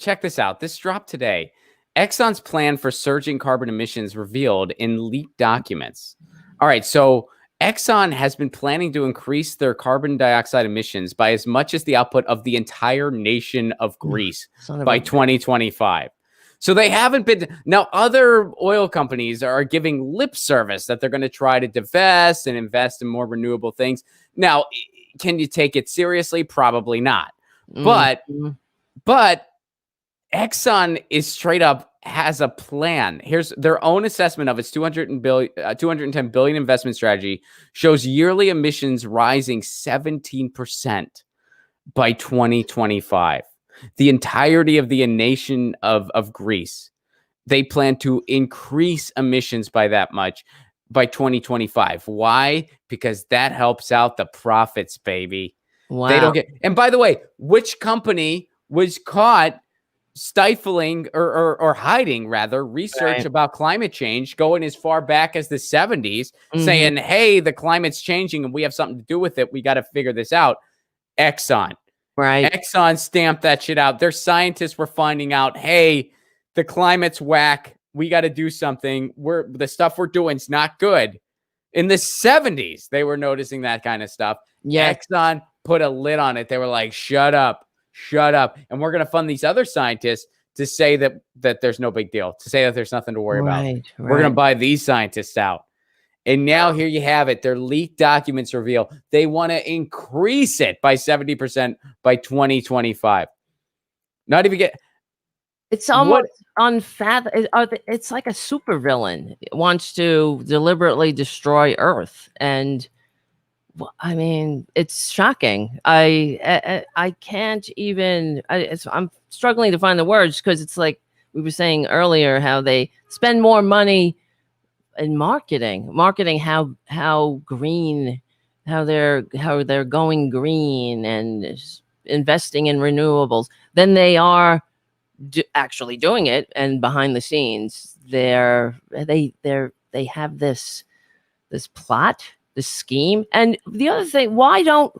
check this out. This dropped today. Exxon's plan for surging carbon emissions revealed in leaked documents. All right, so Exxon has been planning to increase their carbon dioxide emissions by as much as the output of the entire nation of Greece by 2025. So they haven't been. Now, other oil companies are giving lip service that they're going to try to divest and invest in more renewable things. Now, can you take it seriously? Probably not. But Exxon is straight up has a plan. Here's their own assessment of its 210 billion investment strategy shows yearly emissions rising 17% by 2025. The entirety of the nation of Greece, they plan to increase emissions by that much by 2025. Why? Because that helps out the profits, baby. Wow. They don't get. And by the way, which company was caught stifling or hiding rather research about climate change going as far back as the 70s, saying, hey, the climate's changing and we have something to do with it. We got to figure this out. Exxon. Right. Exxon stamped that shit out. Their scientists were finding out, hey, the climate's whack. We got to do something. The stuff we're doing is not good. In the 70s, they were noticing that kind of stuff. Yeah. Exxon put a lid on it. They were like, shut up. And we're going to fund these other scientists to say that there's no big deal, to say that there's nothing to worry about. We're going to buy these scientists out. And now here you have it. Their leaked documents reveal they want to increase it by 70% by 2025. Not even get. It's almost unfathomable. It's like a supervillain wants to deliberately destroy Earth, and I mean, it's shocking. I can't even. I'm struggling to find the words because it's like we were saying earlier how they spend more money in marketing how green, how they're going green and investing in renewables than they are actually doing it. And behind the scenes, they have this plot, this scheme. And the other thing, why don't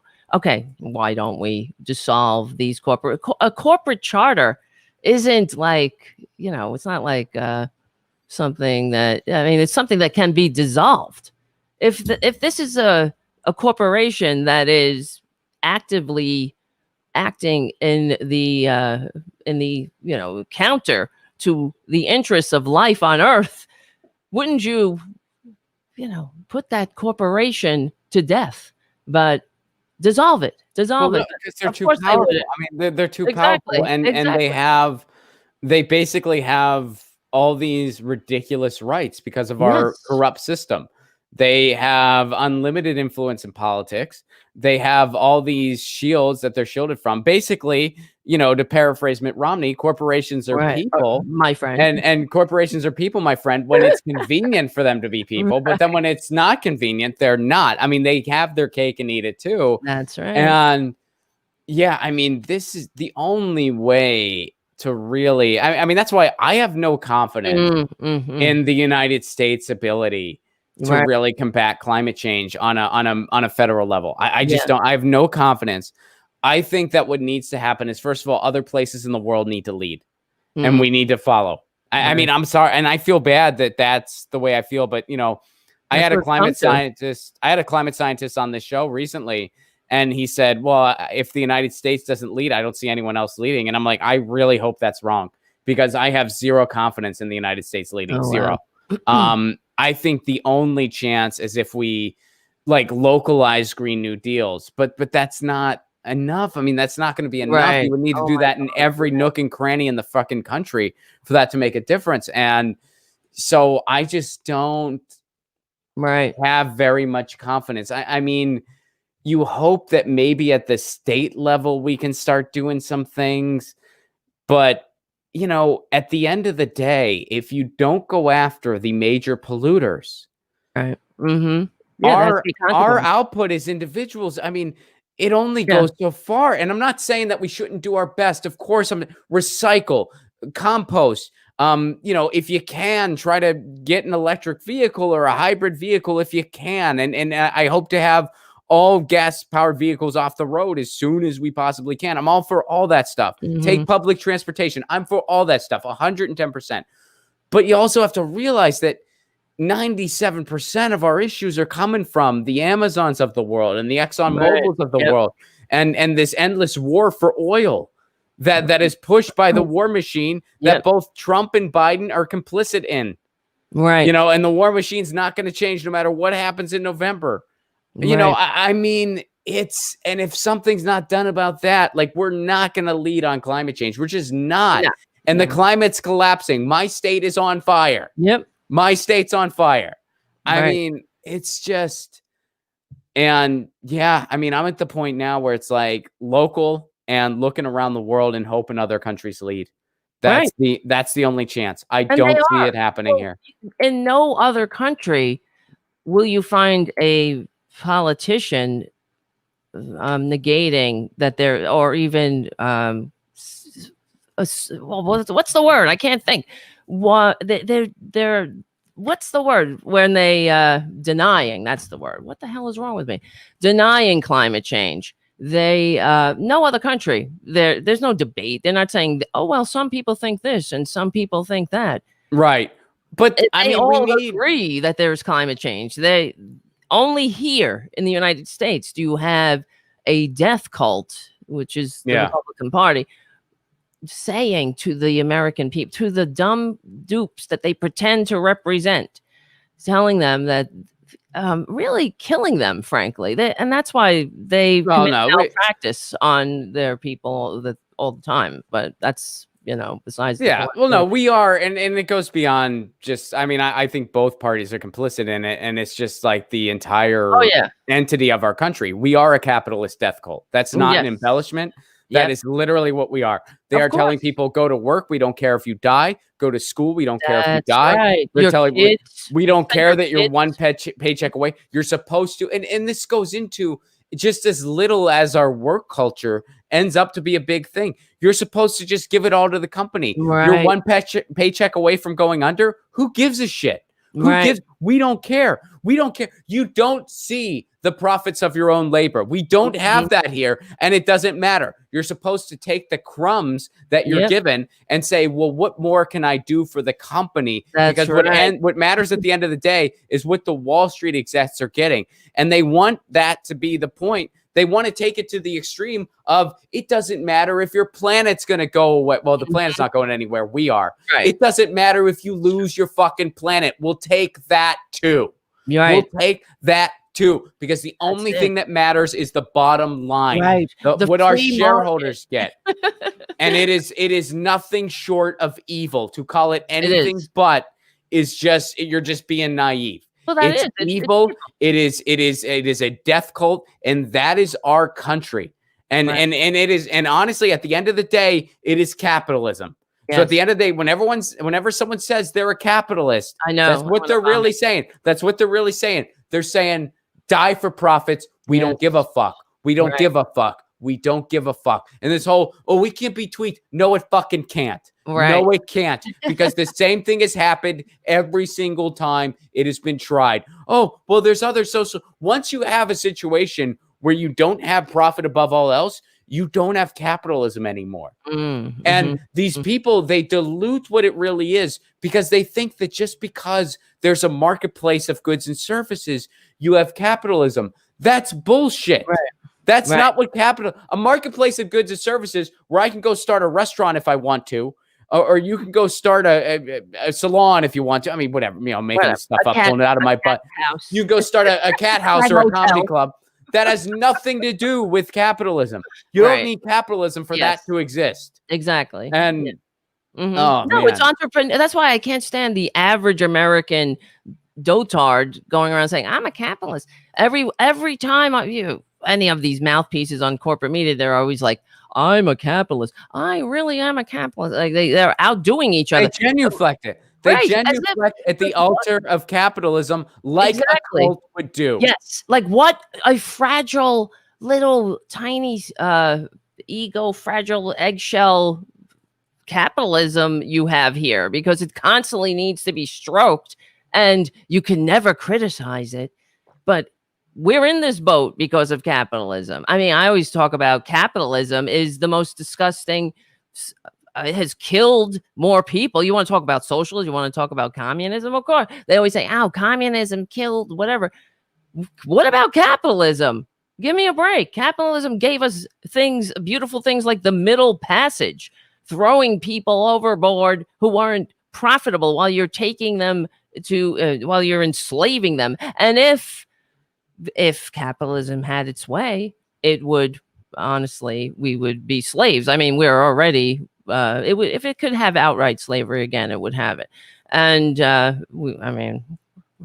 we dissolve these a corporate charter isn't like, it's not like something that, it's something that can be dissolved. If this is a corporation that is actively acting in the counter to the interests of life on Earth, wouldn't you put that corporation to death? But dissolve it. Because they're too powerful. They're too powerful, and they basically have all these ridiculous rights because of our corrupt system. They have unlimited influence in politics. They have all these shields that they're shielded from. Basically, to paraphrase Mitt Romney, corporations are people, my friend. And corporations are people, my friend, when it's convenient for them to be people. But then when it's not convenient, they're not. They have their cake and eat it too. That's right. And this is the only way to really, that's why I have no confidence in the United States' ability to really combat climate change on a federal level. I just don't. I have no confidence. I think that what needs to happen is, first of all, other places in the world need to lead, and we need to follow. I'm sorry, and I feel bad that that's the way I feel, but I had a climate scientist on this show recently, and he said, well, if the United States doesn't lead, I don't see anyone else leading. And I'm like, I really hope that's wrong, because I have zero confidence in the United States leading. Zero. I think the only chance is if we localize Green New Deals, but that's not enough. That's not going to be enough. You would need to do that in every nook and cranny in the fucking country for that to make a difference. And so I just don't have very much confidence. You hope that maybe at the state level we can start doing some things, but at the end of the day, if you don't go after the major polluters, our output as individuals, it only goes so far. And I'm not saying that we shouldn't do our best. Of course, recycle, compost. If you can, try to get an electric vehicle or a hybrid vehicle if you can. And I hope to have all gas-powered vehicles off the road as soon as we possibly can. I'm all for all that stuff. Take public transportation. I'm for all that stuff, 110%. But you also have to realize that 97% of our issues are coming from the Amazons of the world and the Exxon Mobils of the world, and this endless war for oil that is pushed by the war machine that both Trump and Biden are complicit in. Right. You know, and the war machine's not going to change no matter what happens in November. You know, I mean, and if something's not done about that, like, we're not going to lead on climate change. We're just not. No. And the climate's collapsing. My state is on fire. Yep. My state's on fire. I mean, it's just, and yeah, I mean, I'm at the point now where it's like local and looking around the world and hoping other countries lead. That's the only chance. I don't see it happening here. In no other country will you find a politician negating that there, or even well, what's the word? I can't think. What they're what's the word when they denying? That's the word. What the hell is wrong with me? Denying climate change. They no other country. There's no debate. They're not saying, oh well, some people think this and some people think that. Right. But they all agree that there's climate change. They only here in the United States do you have a death cult, which is the Republican Party, saying to the American people, to the dumb dupes that they pretend to represent, telling them that, really killing them, frankly. And that's why they commit malpractice on their people all the time. But that's, you know, besides the point. Well, no, we are, and it goes beyond just, I mean, I think both parties are complicit in it, and it's just like the entire entity of our country. We are a capitalist death cult. That's not an embellishment. That is literally what we are. They are telling people, go to work. We don't care if you die. Go to school. We don't care if you die. Right. They're telling you, we don't care that you're one paycheck away. You're supposed to. And this goes into just as little as our work culture ends up to be a big thing. You're supposed to just give it all to the company. You're one paycheck away from going under. Who gives a shit? Who gives? We don't care. We don't care. You don't see the profits of your own labor. We don't have that here, and it doesn't matter. You're supposed to take the crumbs that you're given and say, well, what more can I do for the company? Because what matters at the end of the day is what the Wall Street execs are getting. And they want that to be the point. They want to take it to the extreme of, it doesn't matter if your planet's going to go away. Well, the planet's not going anywhere. We are. It doesn't matter if you lose your fucking planet. We'll take that too. We'll take that too, because the only thing that matters is the bottom line, what our shareholders get. And it is nothing short of evil. To call it anything but is just, you're just being naive. Well, it's evil. It is a death cult, and that is our country. And it is, and honestly, at the end of the day, it is capitalism. So at the end of the day, whenever someone says they're a capitalist, I know that's what they're really saying. That's what they're really saying. They're saying, die for profits. We don't give a fuck. We don't give a fuck. We don't give a fuck. And this whole, we can't be tweaked. No, it fucking can't. No, it can't. Because the same thing has happened every single time it has been tried. Oh, well, there's other social. Once you have a situation where you don't have profit above all else, you don't have capitalism anymore. And these people, they dilute what it really is, because they think that just because there's a marketplace of goods and services, you have capitalism. That's bullshit. That's not what a marketplace of goods and services, where I can go start a restaurant if I want to, or you can go start a salon if you want to. I mean, whatever, you know, making stuff up, pulling it out of my butt. You go start a cat house or a comedy club. That has nothing to do with capitalism. You don't need capitalism for that to exist. Exactly. And no, it's entrepreneur. That's why I can't stand the average American dotard going around saying, I'm a capitalist. Every time any of these mouthpieces on corporate media, they're always like, I'm a capitalist. I really am a capitalist. Like they're outdoing each other. They genuflect it. They genuflect at the altar of capitalism, like a cult would do. Yes. Like what a fragile little tiny ego, fragile eggshell capitalism you have here, because it constantly needs to be stroked, and you can never criticize it. But we're in this boat because of capitalism. I mean, I always talk about capitalism is the most disgusting, has killed more people. You want to talk about socialism? You want to talk about communism? Of course. They always say, oh, communism killed whatever. What about capitalism? Give me a break. Capitalism gave us things, beautiful things like the Middle Passage, throwing people overboard who weren't profitable while you're taking them to, while you're enslaving them. And if capitalism had its way, it would, honestly, we would be slaves. I mean, we're already, it would, if it could have outright slavery again, it would have it. And I mean,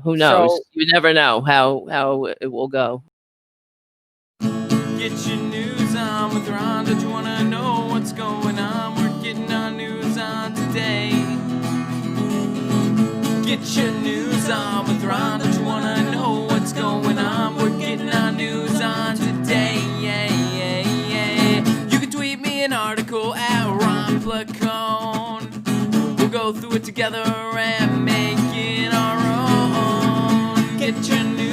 who knows? So, you never know how it will go. Get your news on with Ron. Don't you want to know what's going on? We're getting our news on today. Get your news on with Ron. Don't you want to know what's going on? We're getting our news on today. Yeah, yeah, yeah. You can tweet me an article at Ron Placone. We'll go through it together and make it our own. Get your news